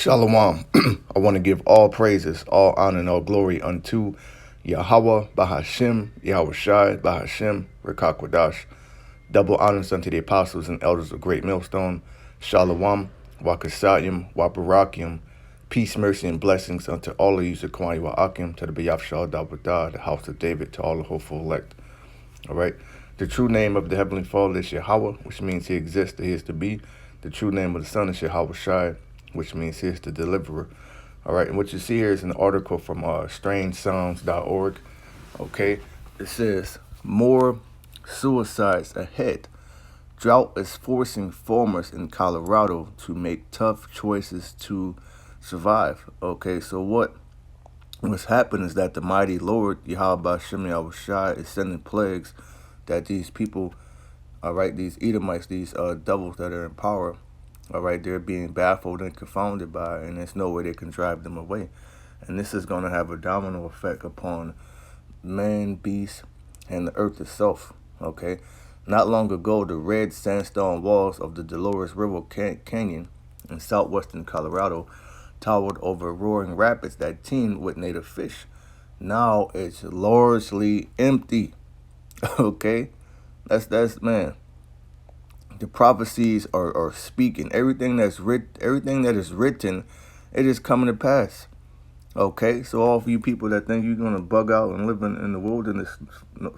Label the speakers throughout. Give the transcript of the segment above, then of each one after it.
Speaker 1: Shalawam. I want to give all praises, all honor, and all glory unto YAHAWAH BAHASHAM, YAHAWASHI BAHASHAM, QADASH. Double honors unto the apostles and elders of Great Millstone. SHALAWAAM, SHASAADYAM, Barakyam. Peace, mercy, and blessings unto all of you, Barakyam, to the BAYATH, DAWADA, the house of David, to all the hopeful elect. All right. The true name of the Heavenly Father is Yahweh, which means He exists, He is to be. The true name of the Son is YAHAWASHI, which means He is the deliverer. All right. And what you see here is an article from strangesounds.org. Okay. It says, more suicides ahead. Drought is forcing farmers in Colorado to make tough choices to survive. Okay. So what's happened is that the mighty Lord, Yahweh Bahashaam Yahawashi, is sending plagues that these people, all right, these Edomites, these devils that are in power, all right, they're being baffled and confounded by, and there's no way they can drive them away. And this is going to have a domino effect upon man, beast, and the earth itself, okay? Not long ago, the red sandstone walls of the Dolores River Canyon in southwestern Colorado towered over roaring rapids that teemed with native fish. Now it's largely empty. Okay, that's man. The prophecies are speaking. Everything that is written, it is coming to pass. Okay, so all of you people that think you're gonna bug out and live in the wilderness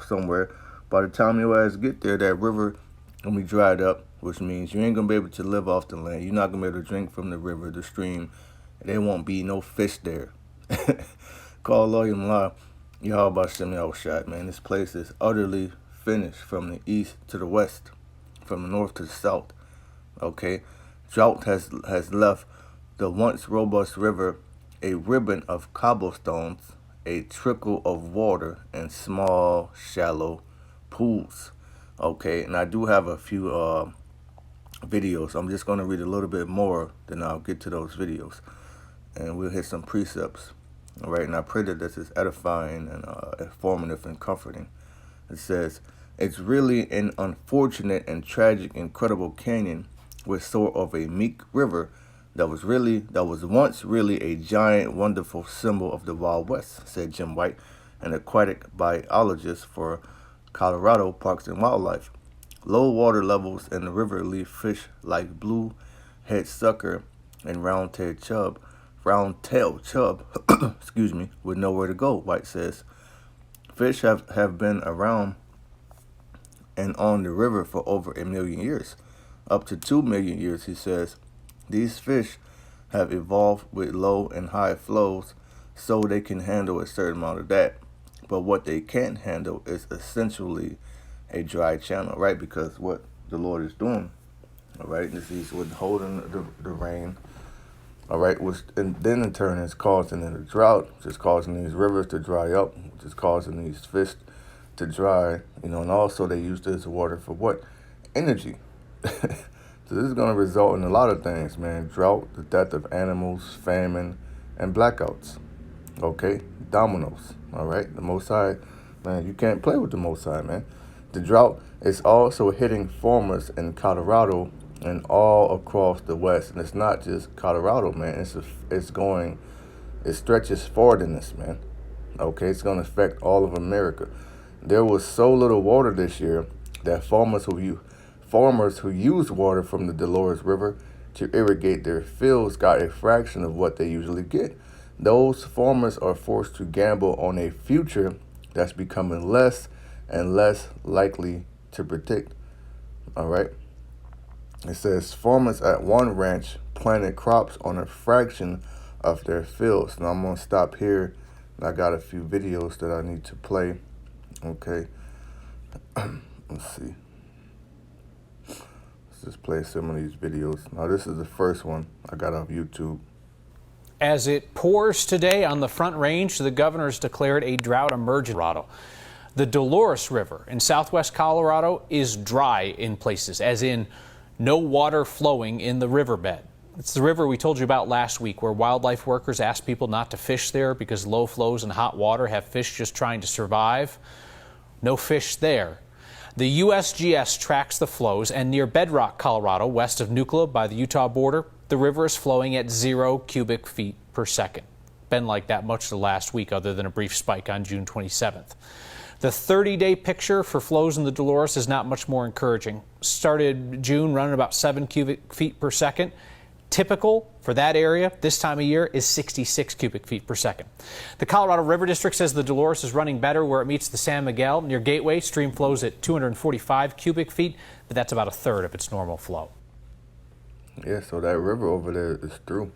Speaker 1: somewhere, by the time your ass get there, that river gonna be dried up, which means you ain't gonna be able to live off the land. You're not gonna be able to drink from the river, the stream. There won't be no fish there. Call LAWYA. Y'all Bahashaam Yahawashi, man. This place is utterly finished from the east to the west, from the north to the south. Okay, drought has left the once robust river a ribbon of cobblestones, a trickle of water, and small, shallow pools. Okay, and I do have a few videos. I'm just going to read a little bit more, then I'll get to those videos, and we'll hit some precepts. All right, and I pray that this is edifying and informative and comforting. It says, it's really an unfortunate and tragic, incredible canyon with sort of a meek river that was once really a giant, wonderful symbol of the Wild West, said Jim White, an aquatic biologist for Colorado Parks and Wildlife. Low water levels in the river leave fish like blue-head sucker and round-tailed chub, excuse me, with nowhere to go, White says. Fish have been around and on the river for over 1 million years, up to 2 million years, he says. These fish have evolved with low and high flows so they can handle a certain amount of that. But what they can't handle is essentially a dry channel, right? Because what the Lord is doing, all right, is He's withholding the rain, all right, which and then in turn is causing a drought, which is causing these rivers to dry up, which is causing these fish to dry, and also they use this water for what? Energy. So this is going to result in a lot of things, man. Drought, the death of animals, famine, and blackouts. Okay? Dominoes. All right? The Most High, man, you can't play with the Most High, man. The drought is also hitting farmers in Colorado and all across the West. And it's not just Colorado, man. It stretches far than this, man. Okay? It's going to affect all of America. There was so little water this year that farmers who use water from the Dolores River to irrigate their fields got a fraction of what they usually get. Those farmers are forced to gamble on a future that's becoming less and less likely to predict. All right. It says farmers at one ranch planted crops on a fraction of their fields. Now I'm going to stop here. I got a few videos that I need to play. Okay. Let's see. Just play some of these videos. Now this is the first one I got off YouTube.
Speaker 2: As it pours today on the Front Range, the governor's declared a drought emergency. The Dolores River in southwest Colorado is dry in places, as in no water flowing in the riverbed. It's the river we told you about last week, where wildlife workers asked people not to fish there because low flows and hot water have fish just trying to survive. No fish there. The USGS tracks the flows, and near Bedrock, Colorado, west of Nucla by the Utah border, the river is flowing at 0 cubic feet per second. Been like that much of the last week, other than a brief spike on June 27th. The 30-day picture for flows in the Dolores is not much more encouraging. Started June running about 7 cubic feet per second. Typical for that area this time of year is 66 cubic feet per second. The Colorado River District says the Dolores is running better where it meets the San Miguel. Near Gateway, stream flows at 245 cubic feet, but that's about a third of its normal flow.
Speaker 1: Yeah, so that river over there is through.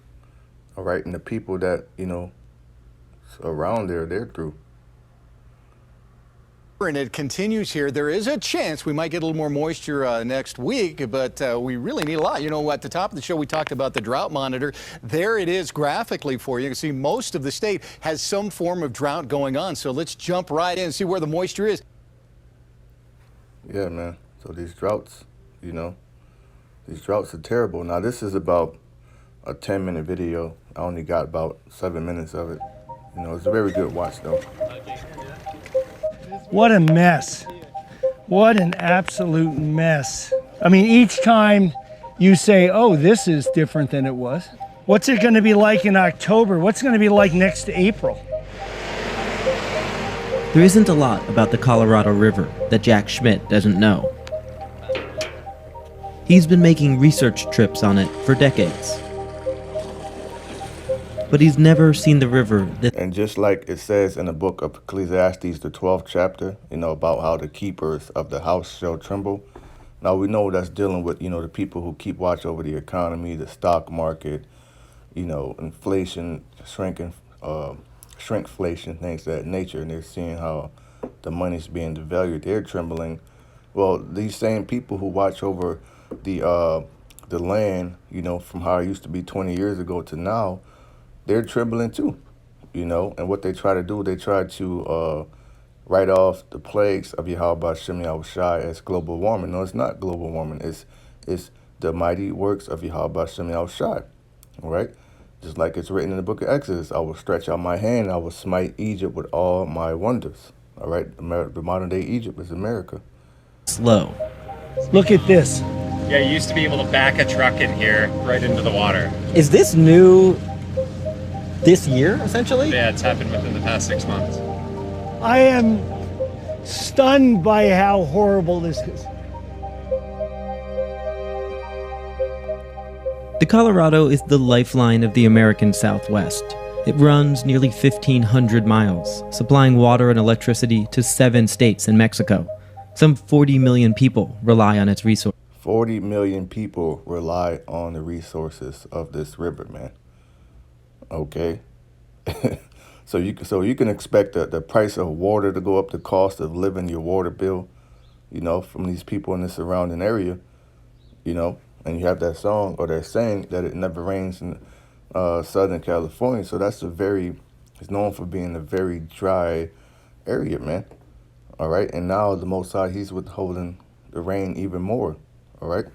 Speaker 1: All right, and the people that, around there, they're through.
Speaker 3: And it continues here. There is a chance we might get a little more moisture next week, but we really need a lot. At the top of the show, we talked about the drought monitor. There it is graphically for you. You can see most of the state has some form of drought going on. So let's jump right in and see where the moisture is.
Speaker 1: Yeah, man. So these droughts, these droughts are terrible. Now, this is about a 10-minute video. I only got about 7 minutes of it. It's a very good watch, though.
Speaker 4: What a mess. What an absolute mess. I mean, each time you say, oh, this is different than it was. What's it going to be like in October? What's it going to be like next April?
Speaker 5: There isn't a lot about the Colorado River that Jack Schmidt doesn't know. He's been making research trips on it for decades. But he's never seen the river that...
Speaker 1: And just like it says in the book of Ecclesiastes, the 12th chapter, about how the keepers of the house shall tremble. Now, we know that's dealing with, the people who keep watch over the economy, the stock market, inflation, shrinkflation, things of that nature. And they're seeing how the money's being devalued. They're trembling. Well, these same people who watch over the land, from how it used to be 20 years ago to now, they're trembling too, and what they try to do, they try to write off the plagues of YAHAWAH BAHASHAM as global warming. No, it's not global warming. It's the mighty works of YAHAWAH BAHASHAM, all right? Just like it's written in the book of Exodus, I will stretch out my hand, I will smite Egypt with all my wonders, all right? The modern day Egypt is America.
Speaker 5: Slow.
Speaker 4: Look at this.
Speaker 6: Yeah, you used to be able to back a truck in here right into the water.
Speaker 7: Is this new this year, essentially?
Speaker 6: Yeah, it's happened within the past 6 months.
Speaker 4: I am stunned by how horrible this is.
Speaker 5: The Colorado is the lifeline of the American Southwest. It runs nearly 1,500 miles, supplying water and electricity to 7 states and Mexico. Some 40 million people rely on its resources.
Speaker 1: 40 million people rely on the resources of this river, man. Okay, so you can expect the price of water to go up, the cost of living, your water bill, from these people in the surrounding area, and you have that song or that saying that it never rains in Southern California. So it's known for being a very dry area, man. All right, and now the Most High, he's withholding the rain even more. All right.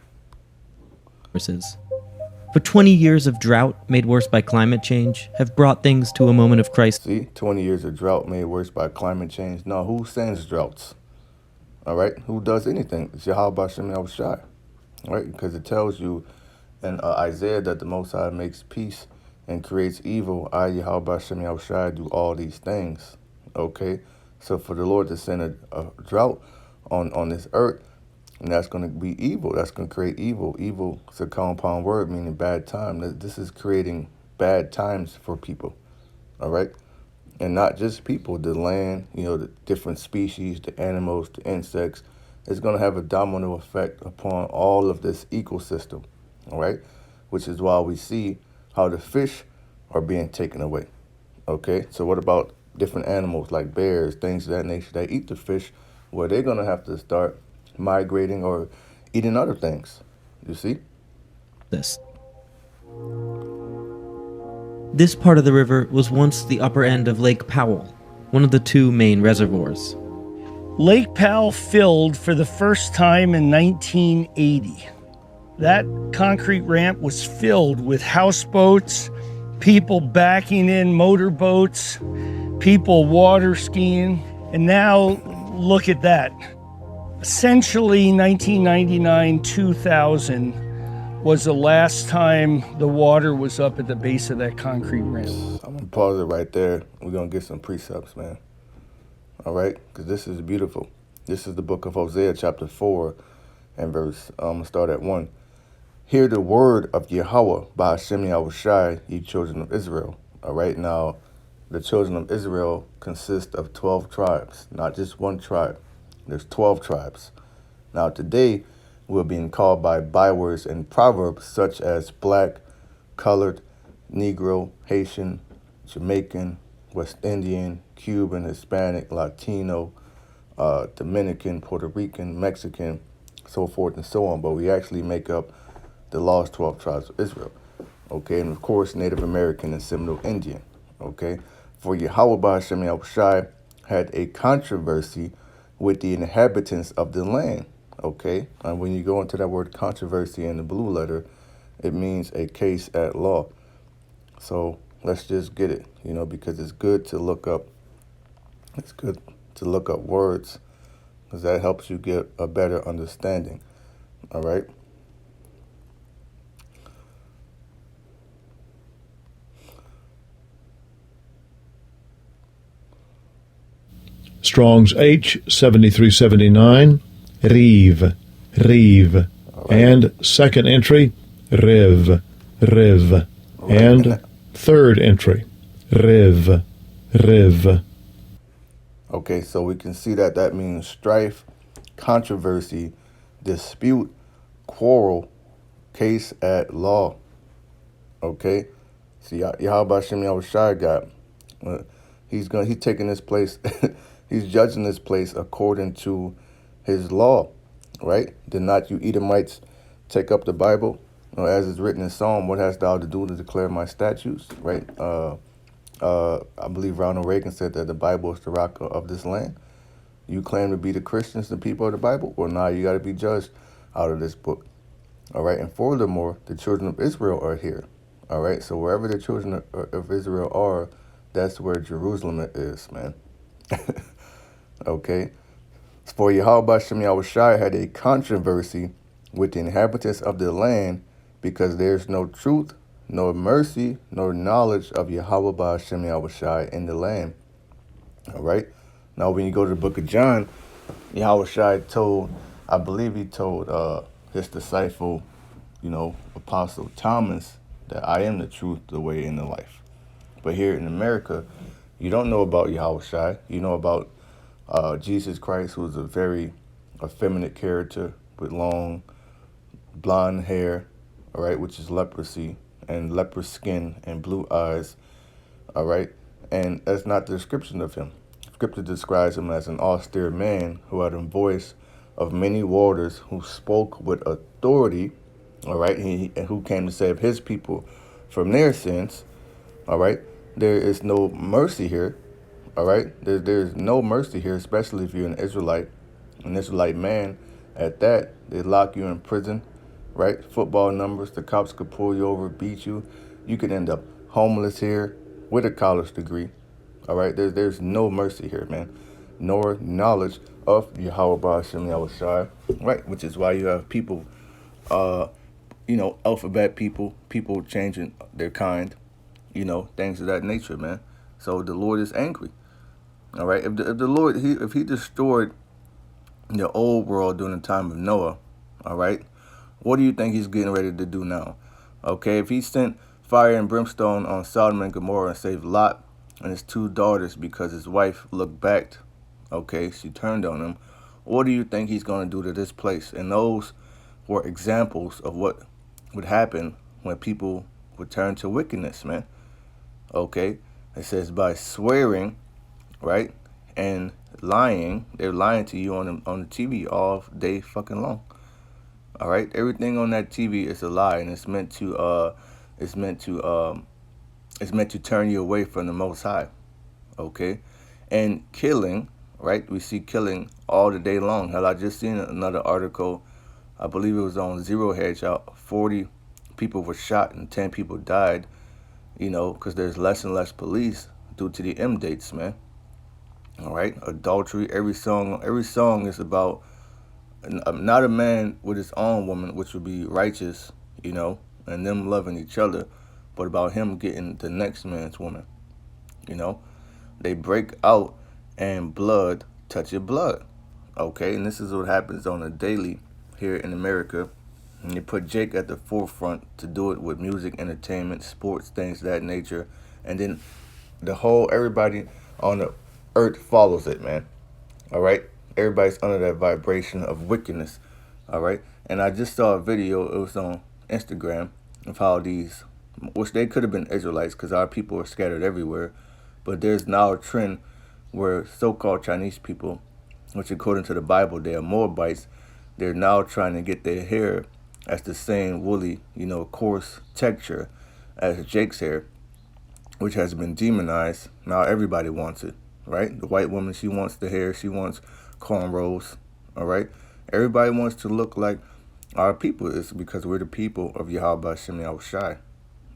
Speaker 5: But 20 years of drought made worse by climate change have brought things to a moment of crisis.
Speaker 1: See, 20 years of drought made worse by climate change. No, who sends droughts? All right, who does anything? It's YAHAWAH BAHASHAM, all right? Because it tells you in Isaiah that the Most High makes peace and creates evil. I, YAHAWAH BAHASHAM, do all these things, okay? So for the Lord to send a drought on this earth, and that's going to be evil. That's going to create evil. Evil is a compound word meaning bad time. This is creating bad times for people, all right? And not just people, the land, the different species, the animals, the insects. It's going to have a domino effect upon all of this ecosystem, all right? Which is why we see how the fish are being taken away, okay? So what about different animals like bears, things of that nature that eat the fish? Well, they're going to have to start migrating or eating other things, you see?
Speaker 5: This part of the river was once the upper end of Lake Powell, one of the 2 main reservoirs.
Speaker 4: Lake Powell filled for the first time in 1980. That concrete ramp was filled with houseboats, people backing in motorboats, people water skiing, and now look at that. Essentially, 1999-2000 was the last time the water was up at the base of that concrete ramp.
Speaker 1: I'm gonna pause it right there. We're gonna get some precepts, man. All right, because this is beautiful. This is the book of Hosea, chapter 4, and verse. I'm gonna start at 1. Hear the word of YAHAWAH BAHASHAM YAHWASHI, ye children of Israel. All right, now the children of Israel consist of 12 tribes, not just one tribe. There's 12 tribes. Now today, we're being called by bywords and proverbs such as black, colored, Negro, Haitian, Jamaican, West Indian, Cuban, Hispanic, Latino, Dominican, Puerto Rican, Mexican, so forth and so on. But we actually make up the lost 12 tribes of Israel. Okay, and of course, Native American and Seminole Indian. Okay, for YAHAWAH BAHASHAM YAHWASHI had a controversy with the inhabitants of the land. Okay, and when you go into that word controversy in the blue letter, it means a case at law. So let's just get it, you know, because it's good to look up. It's good to look up words because that helps you get a better understanding. All right.
Speaker 8: Strong's H7379, Reeve, right. And second entry, Riv, right. And third entry, Riv.
Speaker 1: Okay, so we can see that that means strife, controversy, dispute, quarrel, case at law. Okay, see, Yahawah BAHASHAM YAHWASHI got, he's taking this place. He's judging this place according to his law, right? Did not you Edomites take up the Bible? As is written in Psalm, what hast thou to do to declare my statutes, right? I believe Ronald Reagan said that the Bible is the rock of this land. You claim to be the Christians, the people of the Bible? Well, now you got to be judged out of this book, all right? And furthermore, the children of Israel are here, all right? So wherever the children of Israel are, that's where Jerusalem is, man. Okay, for YAHAWAH BAHASHAM YAHWASHI had a controversy with the inhabitants of the land because there's no truth, nor mercy, nor knowledge of YAHAWAH BAHASHAM YAHWASHI in the land. All right, now when you go to the book of John, YAHWASHI told, I believe he told his disciple, you know, Apostle Thomas, that I am the truth, the way, and the life. But here in America, you don't know about YAHWASHI. You know about Jesus Christ, who is a very effeminate character with long blonde hair, all right, which is leprosy, and leprous skin and blue eyes, all right? And that's not the description of him. Scripture describes him as an austere man who had a voice of many waters, who spoke with authority, all right, and who came to save his people from their sins, all right? There is no mercy here. All right, there's no mercy here, especially if you're an Israelite man. At that, they lock you in prison, right? Football numbers, the cops could pull you over, beat you. You could end up homeless here with a college degree. All right, there's no mercy here, man, nor knowledge of YAHAWAH BAHASHAM YAHWASHI, right? Which is why you have people, you know, alphabet people changing their kind, you know, things of that nature, man. So the Lord is angry. All right, if the Lord, if he destroyed the old world during the time of Noah, all right, what do you think he's getting ready to do now? Okay, if he sent fire and brimstone on Sodom and Gomorrah and saved Lot and his 2 daughters because his wife looked back, okay, she turned on him, what do you think he's going to do to this place? And those were examples of what would happen when people would turn to wickedness, man. Okay, it says by swearing, right, and lying. They're lying to you on the TV all day fucking long. All right, everything on that TV is a lie, and it's meant to turn you away from the Most High. Okay, and killing, right? We see killing all the day long. Hell, I just seen another article. I believe it was on Zero Hedge. 40 people were shot and 10 people died. You know, because there's less and less police due to the M dates, man. All right, adultery. Every song is about not a man with his own woman, which would be righteous, you know, and them loving each other, but about him getting the next man's woman, you know. They break out and blood touches blood, okay? And this is what happens on a daily here in America. And you put Jake at the forefront to do it with music, entertainment, sports, things of that nature. And then everybody on the earth follows it, man. All right? Everybody's under that vibration of wickedness. All right? And I just saw a video, it was on Instagram, of how these, which they could have been Israelites because our people are scattered everywhere. But there's now a trend where so-called Chinese people, which according to the Bible, they are Moabites, they're now trying to get their hair as the same woolly, you know, coarse texture as Jake's hair, which has been demonized. Now everybody wants it, right? The white woman, she wants the hair, she wants cornrows, all right? Everybody wants to look like our people. It's because we're the people of Yahawah Bahashaam,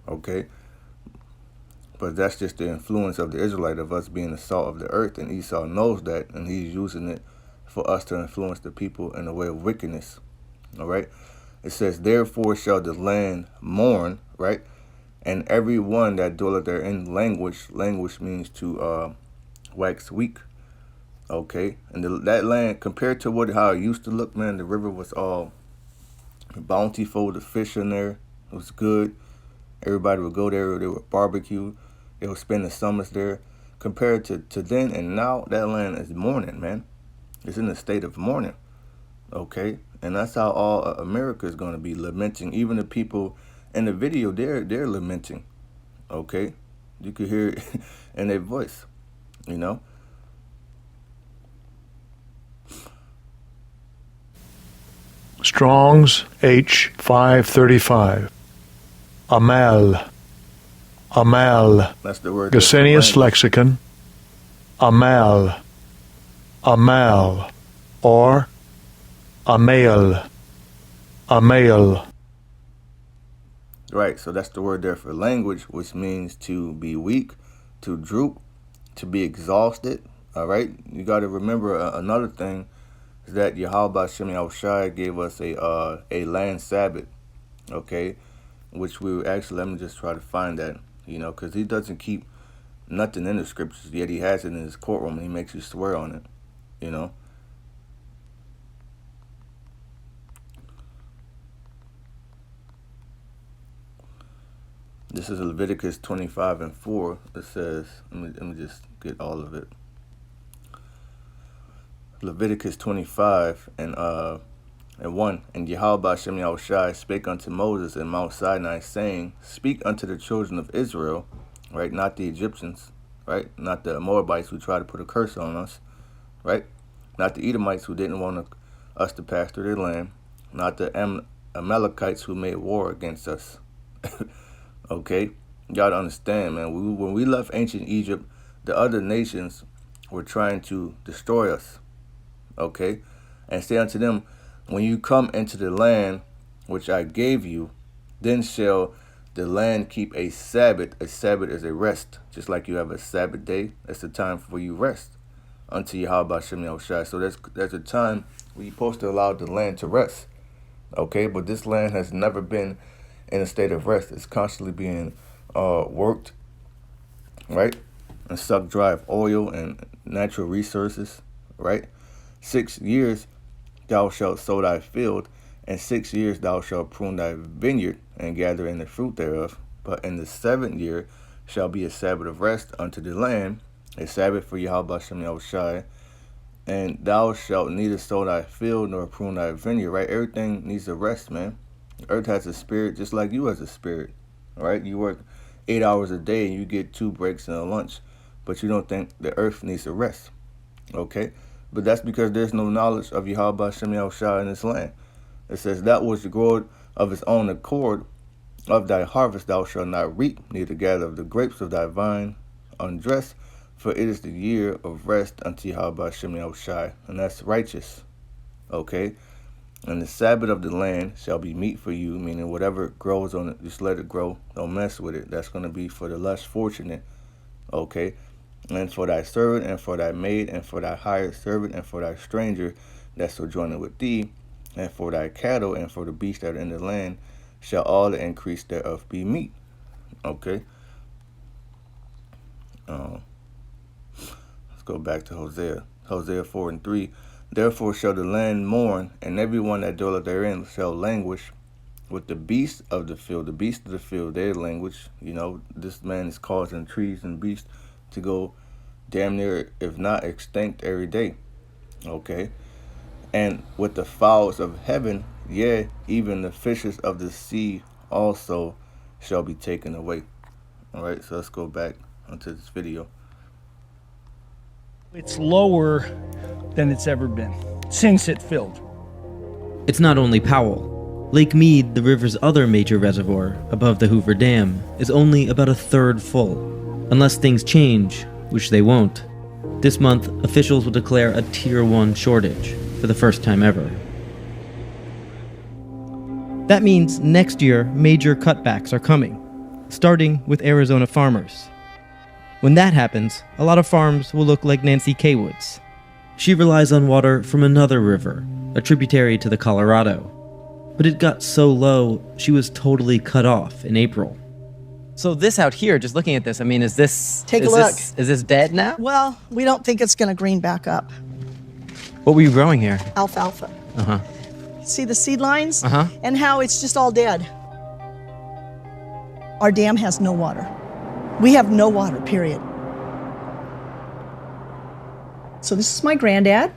Speaker 1: okay? But that's just the influence of the Israelite, of us being the salt of the earth, and Esau knows that, and he's using it for us to influence the people in the way of wickedness, all right? It says, therefore shall the land mourn, right? And every one that dwelleth therein, languish means to wax weak, okay? And that land, compared to how it used to look, man, the river was all bountiful, the fish in there, it was good. Everybody would go there, they would barbecue, they would spend the summers there. Compared to then and now, that land is mourning, man. It's in a state of mourning, okay? And that's how all America is going to be lamenting. Even the people in the video, they're lamenting, okay? You could hear it in their voice, you know?
Speaker 8: Strong's H 535. Amal.
Speaker 1: That's the word.
Speaker 8: Gesenius lexicon. Amal. Or Amael.
Speaker 1: Right, so that's the word there for language, which means to be weak, to droop, to be exhausted. All right, you got to remember another thing is that Yahawah Bahashaam gave us a land Sabbath, okay, which we actually, let me just try to find that, you know, because he doesn't keep nothing in the scriptures, yet he has it in his courtroom and he makes you swear on it, you know. This is Leviticus 25:4. It says, let me just get all of it. Leviticus 25 and 1. And Yahawah Bahashaam spake unto Moses in Mount Sinai, saying, speak unto the children of Israel, right? Not the Egyptians, right? Not the Moabites who tried to put a curse on us, right? Not the Edomites who didn't want us to pass through their land. Not the Amalekites who made war against us. Okay, you gotta understand, man. When we left ancient Egypt, the other nations were trying to destroy us. Okay, and say unto them, when you come into the land which I gave you, then shall the land keep a Sabbath. A Sabbath is a rest, just like you have a Sabbath day. That's the time for you rest unto Yahawah Bahashaam. So there's a time where you're supposed to allow the land to rest. Okay, but this land has never been in a state of rest. It's constantly being worked, right? And sucked dry of oil and natural resources, right? 6 years thou shalt sow thy field, and 6 years thou shalt prune thy vineyard, and gather in the fruit thereof. But in the 7th year shall be a Sabbath of rest unto the land, a Sabbath for Yahawah Bahashaam, and thou shalt neither sow thy field nor prune thy vineyard, right? Everything needs a rest, man. The earth has a spirit just like you has a spirit, all right? You work 8 hours a day and you get 2 breaks and a lunch, but you don't think the earth needs a rest, okay? But that's because there's no knowledge of Yahawah Bahashaam in this land. It says, that which groweth of its own accord of thy harvest thou shalt not reap, neither gather of the grapes of thy vine undress, for it is the year of rest unto Yahawah Bahashaam, and that's righteous, okay? And the Sabbath of the land shall be meat for you, meaning whatever grows on it, just let it grow. Don't mess with it. That's going to be for the less fortunate, okay? And for thy servant, and for thy maid, and for thy hired servant, and for thy stranger that sojourneth with thee, and for thy cattle, and for the beasts that are in the land, shall all the increase thereof be meat. Okay. Let's go back to Hosea. Hosea 4:3. Therefore shall the land mourn, and everyone that dwelleth therein shall languish with the beasts of the field. The beasts of the field, their language. You know, this man is causing trees and beasts to go damn near, if not extinct, every day. Okay. And with the fowls of heaven, yea, even the fishes of the sea also shall be taken away. All right, so let's go back onto this video.
Speaker 4: It's lower than it's ever been since it filled.
Speaker 5: It's not only Powell. Lake Mead, the river's other major reservoir above the Hoover Dam, is only about a third full. Unless things change, which they won't. This month, officials will declare a Tier 1 shortage for the first time ever. That means next year, major cutbacks are coming, starting with Arizona farmers. When that happens, a lot of farms will look like Nancy Kaywood's. She relies on water from another river, a tributary to the Colorado. But it got so low, she was totally cut off in April.
Speaker 7: So this out here, just looking at this, I mean, is this...
Speaker 9: Take a look.
Speaker 7: Is this dead now?
Speaker 9: Well, we don't think it's going to green back up.
Speaker 7: What were you growing here?
Speaker 9: Alfalfa.
Speaker 7: Uh-huh.
Speaker 9: See the seed lines?
Speaker 7: Uh-huh.
Speaker 9: And how it's just all dead. Our dam has no water. We have no water, period. So this is my granddad,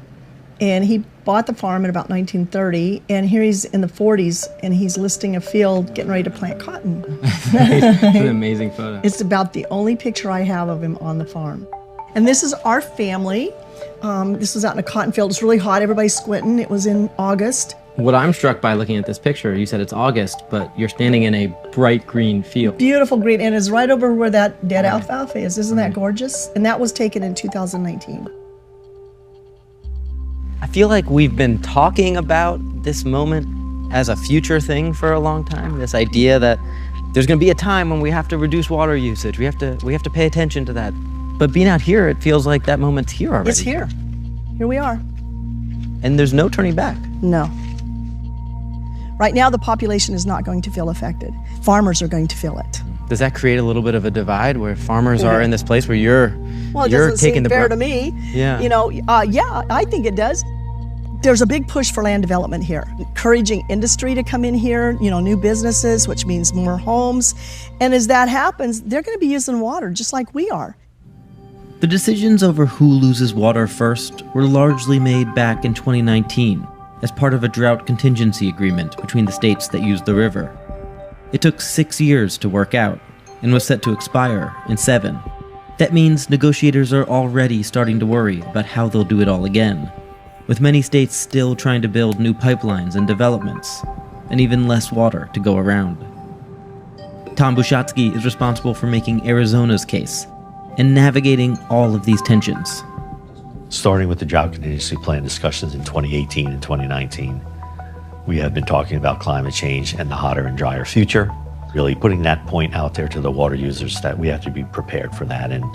Speaker 9: and he bought the farm in about 1930, and here he's in the 40s, and he's listing a field getting ready to plant cotton.
Speaker 7: It's an amazing photo.
Speaker 9: It's about the only picture I have of him on the farm. And this is our family. This was out in a cotton field. It's really hot. Everybody's squinting. It was in August.
Speaker 7: What I'm struck by looking at this picture, you said it's August, but you're standing in a bright green field.
Speaker 9: Beautiful green, and it's right over where that dead alfalfa is. Isn't that gorgeous? And that was taken in 2019.
Speaker 7: I feel like we've been talking about this moment as a future thing for a long time. This idea that there's going to be a time when we have to reduce water usage. We have to pay attention to that. But being out here, it feels like that moment's here already.
Speaker 9: It's here. Here we are.
Speaker 7: And there's no turning back.
Speaker 9: No. Right now, the population is not going to feel affected. Farmers are going to feel it.
Speaker 7: Does that create a little bit of a divide where farmers are in this place where you're
Speaker 9: Well, it
Speaker 7: you're
Speaker 9: doesn't
Speaker 7: taking
Speaker 9: seem
Speaker 7: the
Speaker 9: fair
Speaker 7: brunt?
Speaker 9: to me.
Speaker 7: Yeah.
Speaker 9: You know, yeah, I think it does. There's a big push for land development here, encouraging industry to come in here, you know, new businesses, which means more homes. And as that happens, they're going to be using water just like we are.
Speaker 5: The decisions over who loses water first were largely made back in 2019 as part of a drought contingency agreement between the states that use the river. It took 6 years to work out and was set to expire in 7. That means negotiators are already starting to worry about how they'll do it all again, with many states still trying to build new pipelines and developments, and even less water to go around. Tom Bushatsky is responsible for making Arizona's case and navigating all of these tensions.
Speaker 10: Starting with the drought contingency plan discussions in 2018 and 2019, we have been talking about climate change and the hotter and drier future, really putting that point out there to the water users that we have to be prepared for that. And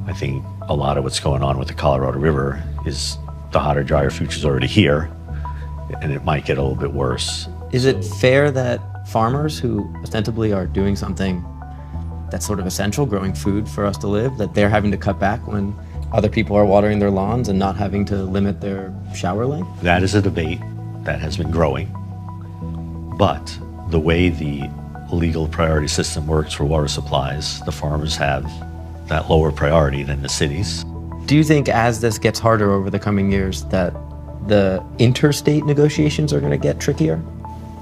Speaker 10: I think a lot of what's going on with the Colorado River is the hotter, drier future is already here, and it might get a little bit worse.
Speaker 7: Is it fair that farmers who ostensibly are doing something that's sort of essential, growing food for us to live, that they're having to cut back when other people are watering their lawns and not having to limit their shower length?
Speaker 10: That is a debate that has been growing, but the way the legal priority system works for water supplies, the farmers have that lower priority than the cities.
Speaker 7: Do you think as this gets harder over the coming years that the interstate negotiations are going to get trickier?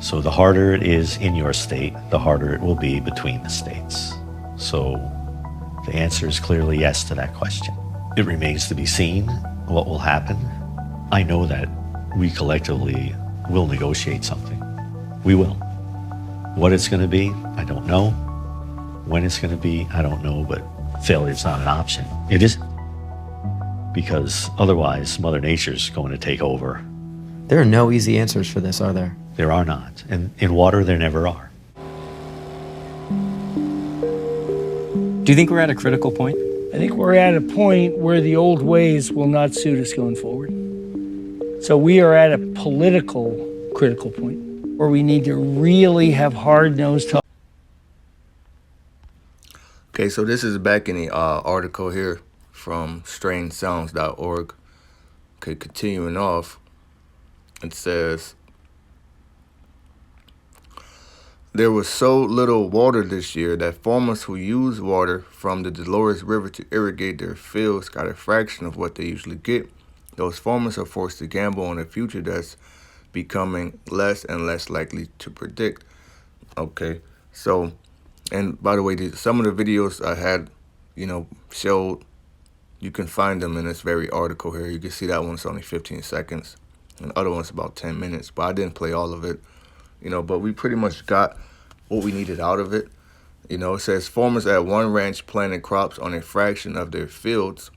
Speaker 10: So the harder it is in your state, the harder it will be between the states. So the answer is clearly yes to that question. It remains to be seen what will happen. I know that we collectively will negotiate something. We will. What it's going to be, I don't know. When it's going to be, I don't know, but failure is not an option. It isn't. Because otherwise, Mother Nature's going to take over.
Speaker 7: There are no easy answers for this, are there?
Speaker 10: There are not. And in water, there never are.
Speaker 7: Do you think we're at a critical point?
Speaker 4: I think we're at a point where the old ways will not suit us going forward. So we are at a political critical point. or we need to really have hard-nosed talk.
Speaker 1: Okay, so this is back in the article here from strangesounds.org. Okay, continuing off, it says, there was so little water this year that farmers who use water from the Dolores River to irrigate their fields got a fraction of what they usually get. Those farmers are forced to gamble on a future that's becoming less and less likely to predict. Okay, so, and by the way, some of the videos I had, showed, you can find them in this very article here. You can see that one's only 15 seconds, and the other one's about 10 minutes, but I didn't play all of it. But we pretty much got what we needed out of it. It says farmers at one ranch planted crops on a fraction of their fields.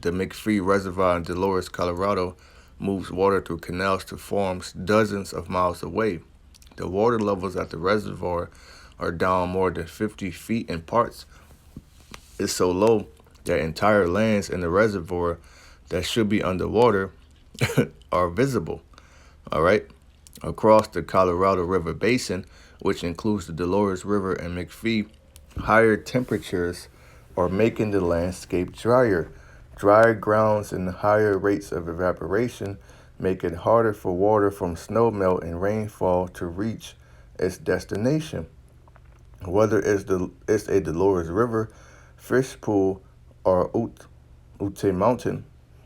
Speaker 1: The McPhee Reservoir in Dolores, Colorado, moves water through canals to farms dozens of miles away. The water levels at the reservoir are down more than 50 feet in parts. It's so low that entire lands in the reservoir that should be underwater are visible. All right. Across the Colorado River Basin, which includes the Dolores River and McPhee, higher temperatures are making the landscape drier. Drier grounds and higher rates of evaporation make it harder for water from snowmelt and rainfall to reach its destination. Whether it's a Dolores River, fish pool, or Ute Mountain,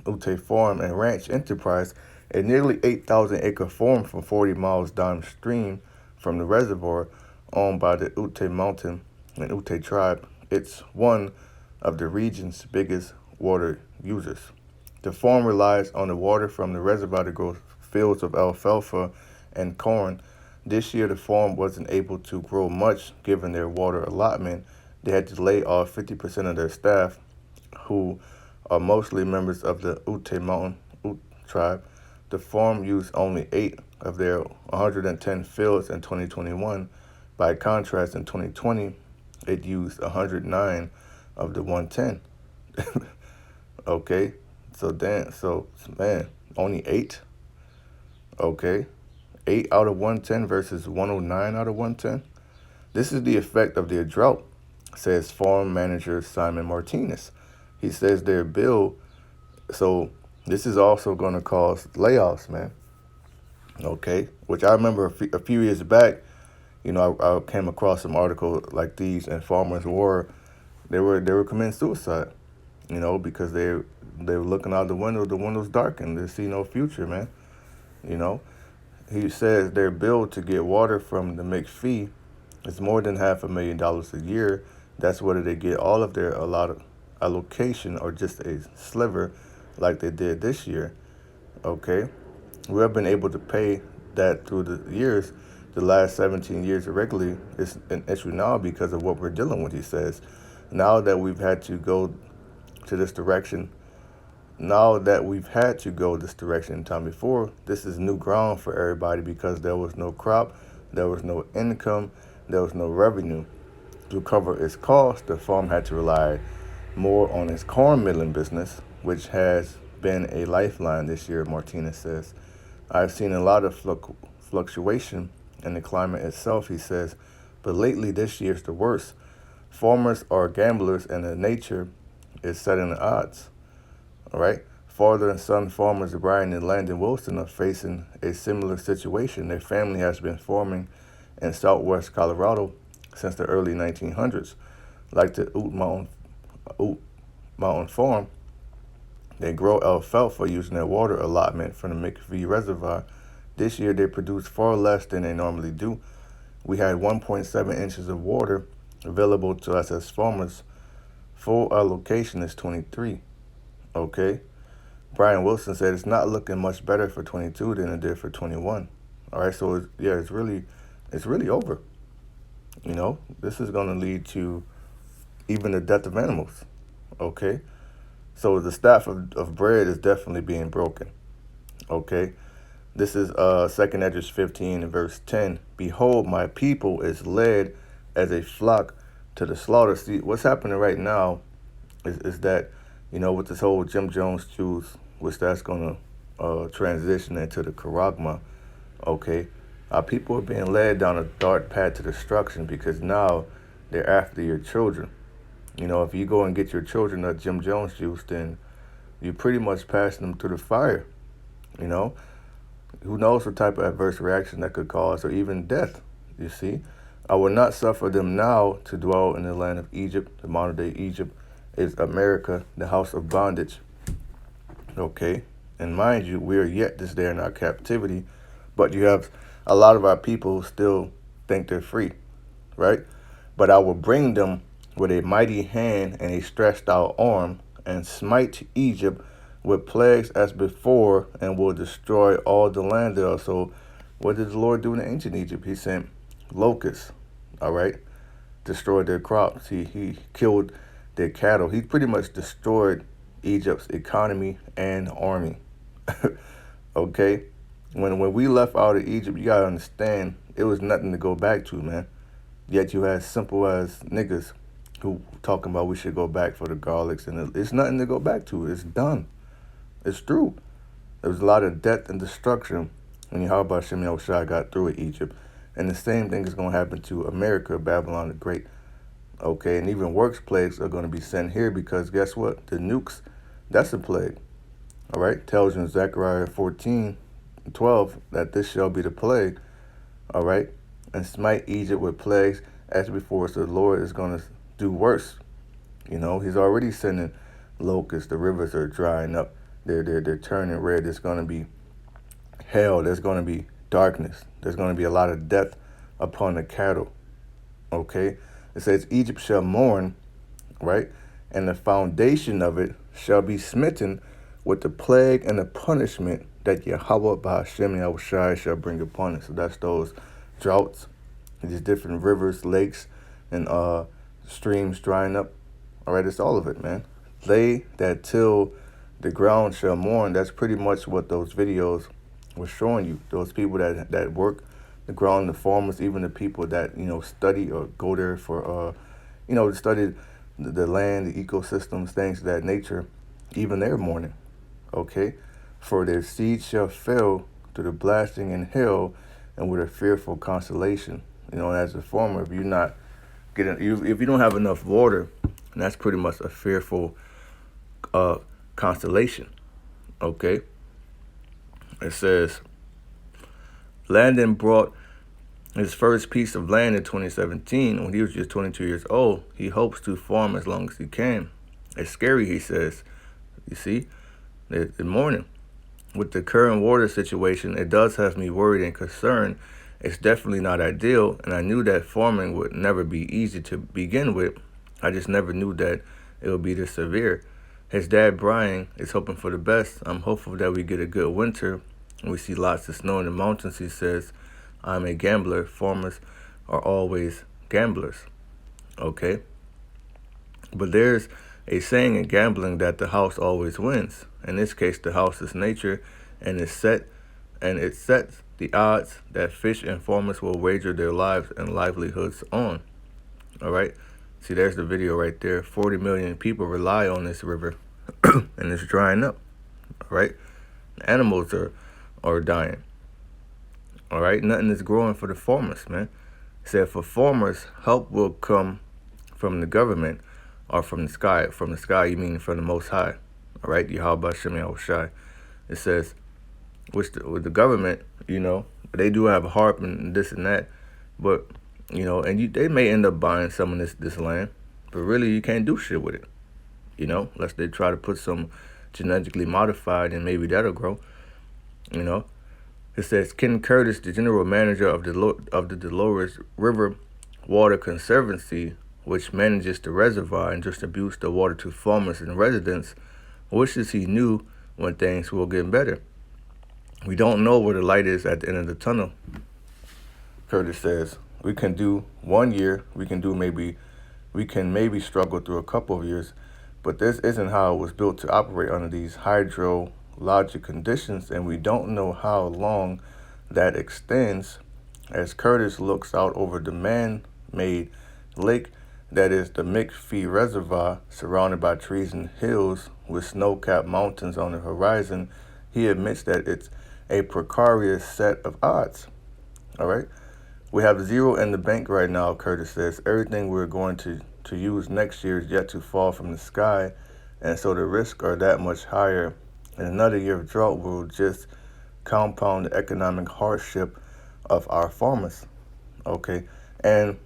Speaker 1: Ute Farm and Ranch Enterprise, a nearly 8,000-acre farm from 40 miles downstream from the reservoir, owned by the Ute Mountain and Ute tribe. It's one of the region's biggest water users. The farm relies on the water from the reservoir to grow fields of alfalfa and corn. This year, the farm wasn't able to grow much given their water allotment. They had to lay off 50% of their staff, who are mostly members of the Ute Mountain Ute tribe. The farm used only 8 of their 110 fields in 2021. By contrast, in 2020, it used 109 of the 110. Okay, so man, only 8. Okay, 8 out of 110 versus 109 out of 110. This is the effect of their drought, says farm manager Simon Martinez. He says their bill, so this is also going to cause layoffs, man. Okay, which I remember a few years back, I came across some articles like these, and farmers were committing suicide, because they were looking out the windows darkened, they see no future, man. He says their bill to get water from the McPhee is more than $500,000 a year. That's whether they get all of their allocation or just a sliver like they did this year. Okay, we have been able to pay that through the years. The last 17 years irregularly is an issue now because of what we're dealing with, he says. Now that we've had to go to this direction, in time before, this is new ground for everybody because there was no crop, there was no income, there was no revenue. To cover its costs, the farm had to rely more on its corn milling business, which has been a lifeline this year, Martinez says. I've seen a lot of fluctuation in the climate itself, he says, but lately this year's the worst. Farmers are gamblers and the nature is setting the odds. All right. Father and son farmers Brian and Landon Wilson are facing a similar situation. Their family has been farming in southwest Colorado since the early 1900s. Like the Ute Mountain Farm, they grow alfalfa using their water allotment from the McPhee Reservoir. This year, they produced far less than they normally do. We had 1.7 inches of water available to us as farmers. Full allocation is 23. Okay. Brian Wilson said it's not looking much better for 22 than it did for 21. All right, so it's really over. This is going to lead to even the death of animals. Okay, so the staff of bread is definitely being broken. Okay, this is 2nd Esdras 15 and verse 10. Behold, my people is led as a flock to the slaughter. See, what's happening right now is that, with this whole Jim Jones Jews, which that's going to transition into the charagma, okay? Our people are being led down a dark path to destruction because now they're after your children. You know, if you go and get your children a Jim Jones juice, then you pretty much passing them through the fire. You know, who knows what type of adverse reaction that could cause, or even death, you see. I will not suffer them now to dwell in the land of Egypt. The modern day Egypt is America, the house of bondage. Okay, and mind you, we are yet this day in our captivity, but you have a lot of our people who still think they're free, right? But I will bring them with a mighty hand and a stretched out arm, and smite Egypt with plagues as before, and will destroy all the land thereof. So what did the Lord do in ancient Egypt? He sent locusts, all right, destroyed their crops. He killed their cattle. He pretty much destroyed Egypt's economy and army. Okay, when we left out of Egypt, you gotta understand, it was nothing to go back to, man. Yet you had simple as niggas who talking about we should go back for the garlics, and it's nothing to go back to. It's done. It's true. There was a lot of death and destruction when YAHAWAH BAHASHAM got through with Egypt. And the same thing is going to happen to America, Babylon the Great. Okay, and even worse plagues are going to be sent here because guess what? The nukes, that's a plague. All right, tells you in Zechariah 14:12 that this shall be the plague. All right, and smite Egypt with plagues as before. So the Lord is going to do worse. You know, he's already sending locusts. The rivers are drying up. They're turning red. There's going to be hell. There's going to be darkness. There's going to be a lot of death upon the cattle. Okay? It says Egypt shall mourn, right? And the foundation of it shall be smitten with the plague and the punishment that YAHAWAH BAHASHAM YAHWASHI shall bring upon it. So that's those droughts, these different rivers, lakes, and streams drying up. All right, it's all of it, man. They that till the ground shall mourn. That's pretty much what those videos were showing you. Those people that work the ground, the farmers, even the people that, you know, study or go there for, you know, to study the land, the ecosystems, things of that nature, even they're mourning. Okay? For their seed shall fail through the blasting in hell and with a fearful consolation. You know, as a farmer, if you're not getting, if you don't have enough water, and that's pretty much a fearful constellation. Okay, it says Landon brought his first piece of land in 2017 when he was just 22 years old. He hopes to farm as long as he can. It's scary, he says. You see, the morning with the current water situation, it does have me worried and concerned. It's definitely not ideal, and I knew that farming would never be easy to begin with. I just never knew that it would be this severe. His dad, Brian, is hoping for the best. I'm hopeful that we get a good winter and we see lots of snow in the mountains. He says, I'm a gambler. Farmers are always gamblers. Okay? But there's a saying in gambling that the house always wins. In this case, the house is nature, and it sets the odds that fish and farmers will wager their lives and livelihoods on. All right? See, there's the video right there. 40 million people rely on this river, and it's drying up. All right? Animals are dying. All right? Nothing is growing for the farmers, man. It said for farmers, help will come from the government or from the sky. From the sky, you mean from the Most High. All right? YAHAWAH BAHASHAM YAHWASHI. It says, with the government, you know, they do have a harp and this and that, but you know, and they may end up buying some of this land, but really you can't do shit with it, you know, unless they try to put some genetically modified and maybe that'll grow, you know. It says Ken Curtis, the general manager of the Dolores River Water Conservancy, which manages the reservoir and distributes the water to farmers and residents, wishes he knew when things will get better. We don't know where the light is at the end of the tunnel. Curtis says, we can do 1 year, we can maybe struggle through a couple of years, but this isn't how it was built to operate under these hydrologic conditions, and we don't know how long that extends. As Curtis looks out over the man-made lake that is the McPhee Reservoir, surrounded by trees and hills with snow-capped mountains on the horizon, he admits that it's a precarious set of odds. All right. We have zero in the bank right now, Curtis says. Everything we're going to use next year is yet to fall from the sky, and so the risks are that much higher. And another year of drought will just compound the economic hardship of our farmers. Okay. And,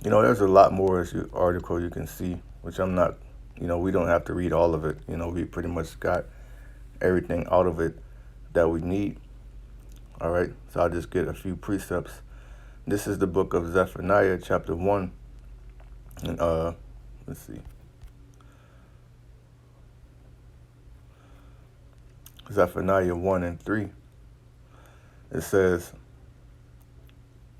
Speaker 1: there's a lot more as you article you can see, which I'm not, we don't have to read all of it. We pretty much got everything out of it that we need. All right. So I'll just get a few precepts. This is the book of Zephaniah, chapter 1. And let's see. Zephaniah 1 and 3. It says,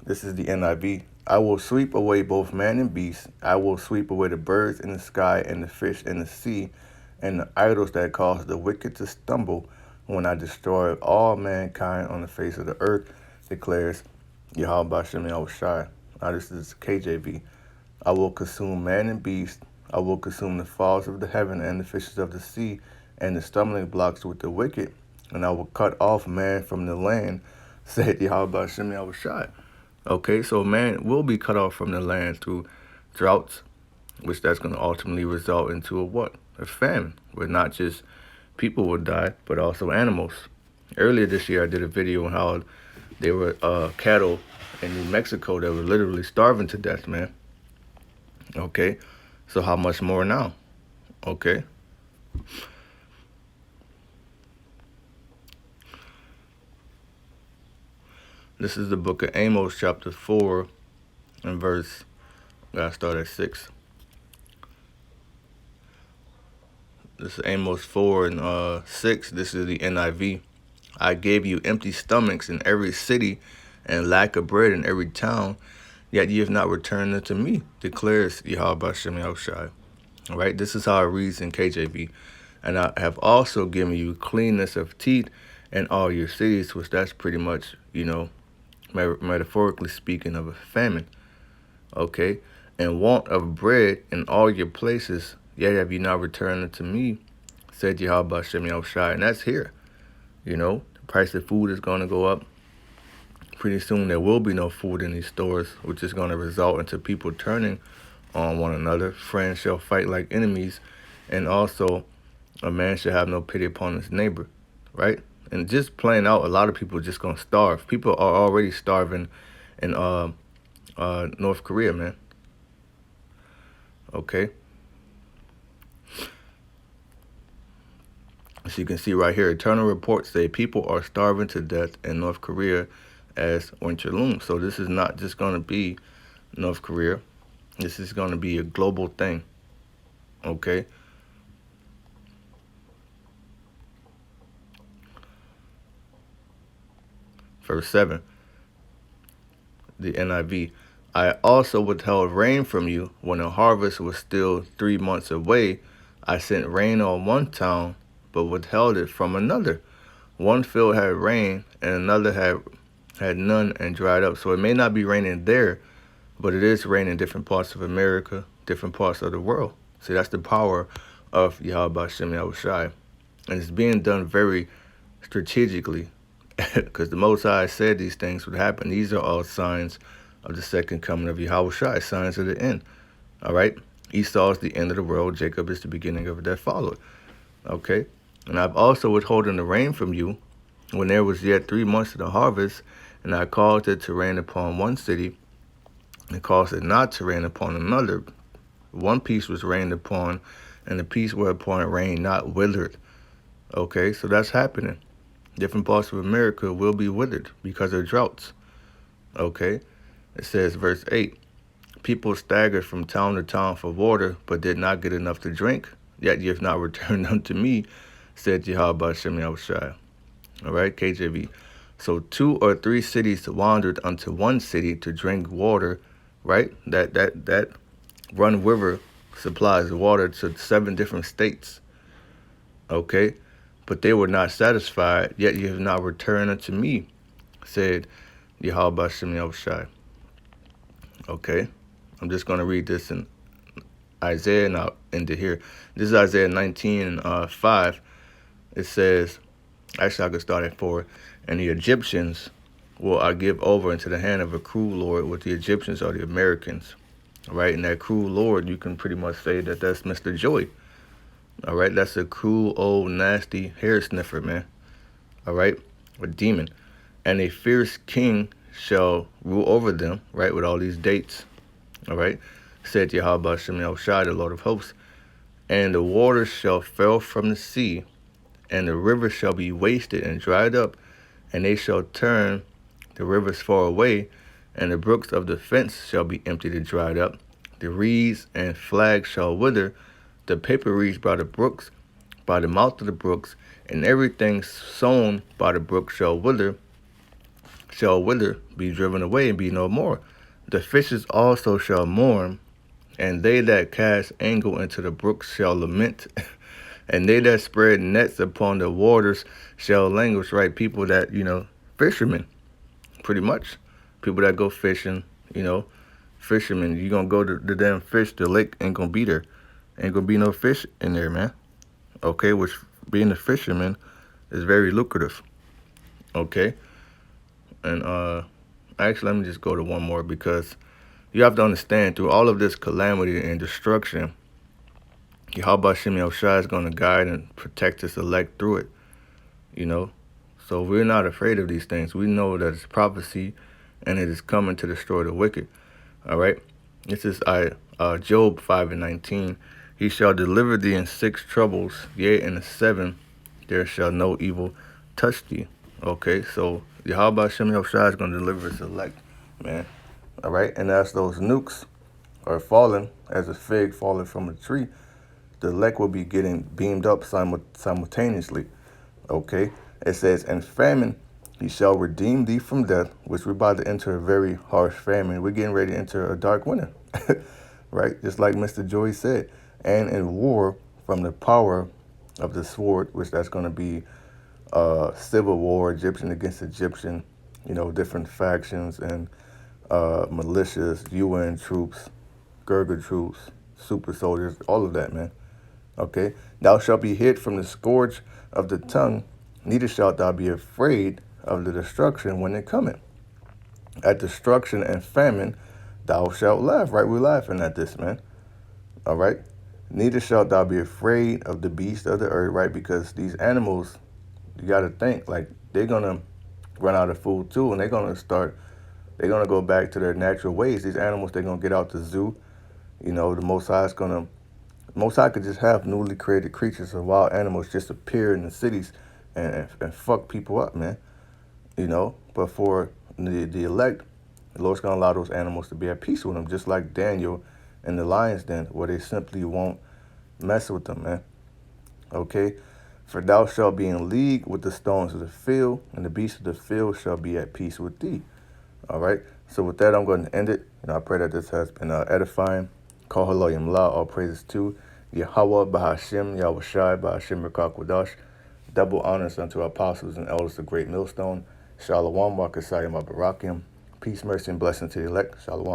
Speaker 1: this is the NIV. I will sweep away both man and beast. I will sweep away the birds in the sky and the fish in the sea and the idols that cause the wicked to stumble when I destroy all mankind on the face of the earth, declares YAHAWAH BAHASHAM. Now this is KJV. I will consume man and beast. I will consume the fowls of the heaven and the fishes of the sea and the stumbling blocks with the wicked. And I will cut off man from the land, said YAHAWAH BAHASHAM. Okay, so man will be cut off from the land through droughts, which that's going to ultimately result into a what? A famine, where not just people will die, but also animals. Earlier this year, I did a video on how there were cattle in New Mexico that were literally starving to death, man. Okay, so how much more now? Okay. This is the book of Amos, chapter 4, and verse, gotta start at 6. This is Amos 4 and 6. This is the NIV. I gave you empty stomachs in every city and lack of bread in every town, yet ye have not returned unto me, declares YAHAWAH BAHASHAM. All right, this is how it reads in KJV. And I have also given you cleanness of teeth in all your cities, which that's pretty much, metaphorically speaking, of a famine. Okay, and want of bread in all your places, yet have you not returned unto me, said YAHAWAH BAHASHAM. And that's here. The price of food is going to go up. Pretty soon there will be no food in these stores, which is going to result into people turning on one another. Friends shall fight like enemies, and also a man shall have no pity upon his neighbor, right? And just playing out, a lot of people are just going to starve. People are already starving in North Korea, man. Okay. As you can see right here, eternal reports say people are starving to death in North Korea as winter looms. So this is not just going to be North Korea. This is going to be a global thing. Okay. Verse 7, the NIV. I also withheld rain from you when the harvest was still 3 months away. I sent rain on one town, but withheld it from another. One field had rain, and another had none and dried up. So it may not be raining there, but it is raining in different parts of America, different parts of the world. See, that's the power of YAHAWAH BAHASHAM. And it's being done very strategically, because the Most High said these things would happen. These are all signs of the second coming of Yahawashi, signs of the end. All right? Esau is the end of the world. Jacob is the beginning of it that followed. Okay? And I've also withholden the rain from you when there was yet 3 months of the harvest, and I caused it to rain upon one city, and caused it not to rain upon another. One piece was rained upon, and the piece whereupon it rained not withered. Okay? So that's happening. Different parts of America will be withered because of droughts. Okay? It says, verse 8, people staggered from town to town for water, but did not get enough to drink. Yet ye have not returned unto me, said YAHAWAH BAHASHAM. All right, KJV. So 2 or 3 cities wandered unto one city to drink water, right? That Run River supplies water to 7 different states. Okay? But they were not satisfied, yet ye have not returned unto me, said YAHAWAH BAHASHAM. Okay, I'm just going to read this in Isaiah, and I'll end it here. This is Isaiah 19 and 5. It says, actually I could start at 4. And the Egyptians will I give over into the hand of a cruel lord, with the Egyptians or the Americans. All right, and that cruel lord, you can pretty much say that that's Mr. Joy. All right, that's a cruel, old, nasty hair sniffer, man. All right, a demon. And a fierce king shall rule over them, right, with all these dates. All right, said YAHAWAH BAHASHAM, the Lord of hosts. And the waters shall fail from the sea, and the rivers shall be wasted and dried up, and they shall turn the rivers far away, and the brooks of the fence shall be emptied and dried up. The reeds and flags shall wither, the paper reeds by the brooks, by the mouth of the brooks, and everything sown by the brook shall wither, be driven away and be no more. The fishes also shall mourn, and they that cast angle into the brooks shall lament, and they that spread nets upon the waters shall languish, right? People that, fishermen, pretty much. People that go fishing, fishermen. You gonna go to the damn fish, the lake ain't gonna be there. Ain't gonna be no fish in there, man. Okay, which being a fisherman is very lucrative. Okay. And actually, let me just go to one more, because you have to understand, through all of this calamity and destruction, YAHAWAH BAHASHAM is going to guide and protect his elect through it. So we're not afraid of these things. We know that it's prophecy, and it is coming to destroy the wicked. All right. This is Job 5:19. He shall deliver thee in 6 troubles, yea, in the 7 there shall no evil touch thee. Okay, so YAHAWAH BAHASHAM is going to deliver his elect, man. All right, and as those nukes are falling, as a fig falling from a tree, the elect will be getting beamed up simultaneously. Okay, it says, and famine, he shall redeem thee from death, which we're about to enter a very harsh famine. We're getting ready to enter a dark winter, right? Just like Mr. Joy said. And in war, from the power of the sword, which that's going to be civil war, Egyptian against Egyptian, different factions and militias, UN troops, Gurga troops, super soldiers, all of that, man. Okay, thou shalt be hid from the scourge of the tongue, neither shalt thou be afraid of the destruction when it cometh. At destruction and famine, thou shalt laugh, right? We're laughing at this, man. All right. Neither shalt thou be afraid of the beast of the earth, right? Because these animals, you got to think, like, they're going to run out of food too, and they're going to go back to their natural ways. These animals, they're going to get out the zoo. The Most High could just have newly created creatures or wild animals just appear in the cities and fuck people up, man. But for the elect, the Lord's going to allow those animals to be at peace with them, just like Daniel in the lion's den, where they simply won't mess with them, man. Okay? For thou shalt be in league with the stones of the field, and the beasts of the field shall be at peace with thee. All right? So with that, I'm going to end it. I pray that this has been edifying. Call halalyam, all praises to YAHAWAH BAHASHAM, YAHWASHI, BAHASHAM QADASH. Double honors unto our apostles and elders of Great Millstone. SHALAWAAM, Barakyam. Peace, mercy, and blessing to the elect. SHALAWAAM.